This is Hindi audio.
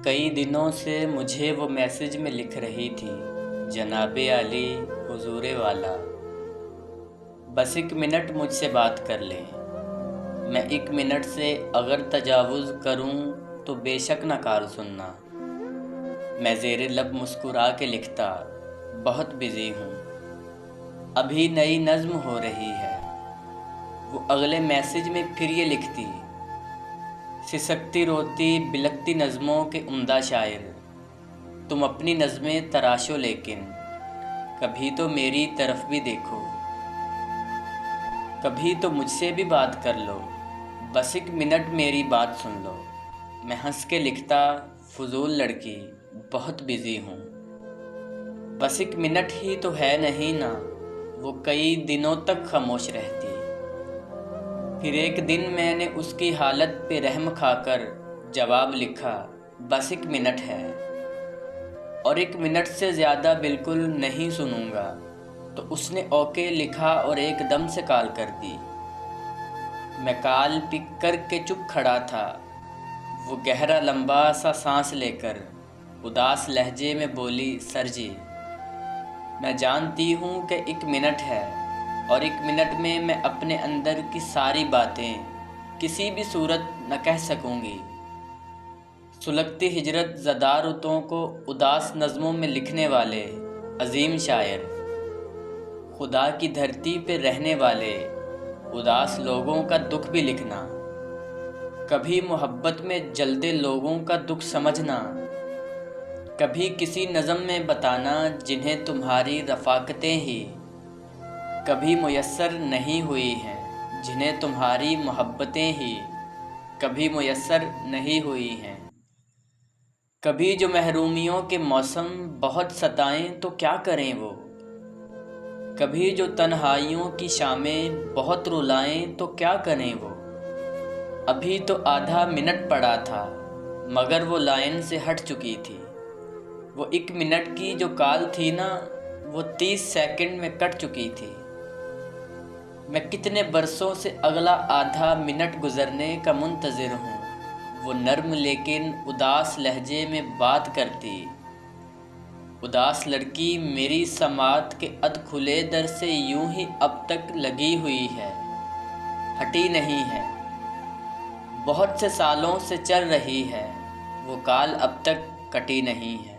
कई दिनों से मुझे वो मैसेज में लिख रही थी, जनाबे आली हुजूरे वाला, बस 1 मिनट मुझसे बात कर ले। मैं 1 मिनट से अगर तजावुज़ करूं तो बेशक नकार सुनना। मैं ज़ेरे लब मुस्कुरा के लिखता, बहुत बिज़ी हूँ, अभी नई नज़्म हो रही है। वो अगले मैसेज में फिर ये लिखती, सिसकती रोती बिलकती नज़्मों के उम्दा शायर, तुम अपनी नज़में तराशो लेकिन कभी तो मेरी तरफ भी देखो, कभी तो मुझसे भी बात कर लो, बस 1 मिनट मेरी बात सुन लो। मैं हंस के लिखता, फजूल लड़की बहुत बिज़ी हूँ, बस 1 मिनट ही तो है नहीं ना। वो कई दिनों तक खामोश रहती। फिर एक दिन मैंने उसकी हालत पे रहम खाकर जवाब लिखा, बस 1 मिनट है और 1 मिनट से ज़्यादा बिल्कुल नहीं सुनूंगा। तो उसने ओके लिखा और एकदम से कॉल कर दी। मैं कॉल पिक करके चुप खड़ा था। वो गहरा लंबा सा सांस लेकर उदास लहजे में बोली, सर जी, मैं जानती हूँ कि 1 मिनट है और 1 मिनट में मैं अपने अंदर की सारी बातें किसी भी सूरत न कह सकूँगी। सुलगती हिजरत ज़दा रुतों को उदास नज़मों में लिखने वाले अजीम शायर, खुदा की धरती पे रहने वाले उदास लोगों का दुख भी लिखना, कभी मोहब्बत में जलते लोगों का दुख समझना, कभी किसी नज़म में बताना जिन्हें तुम्हारी रफ़ाकतें ही कभी मुयस्सर नहीं हुई हैं, जिन्हें तुम्हारी मोहब्बतें ही कभी मुयस्सर नहीं हुई हैं। कभी जो महरूमियों के मौसम बहुत सताएं तो क्या करें वो, कभी जो तन्हाइयों की शामें बहुत रुलाएं तो क्या करें वो। अभी तो आधा मिनट पड़ा था मगर वो लाइन से हट चुकी थी। वो 1 मिनट की जो कॉल थी ना, वो 30 सेकंड में कट चुकी थी। मैं कितने बरसों से अगला आधा मिनट गुजरने का मुंतज़िर हूँ। वो नर्म लेकिन उदास लहजे में बात करती, उदास लड़की मेरी समात के अध खुले दर से यूं ही अब तक लगी हुई है, हटी नहीं है। बहुत से सालों से चल रही है, वो कॉल अब तक कटी नहीं है।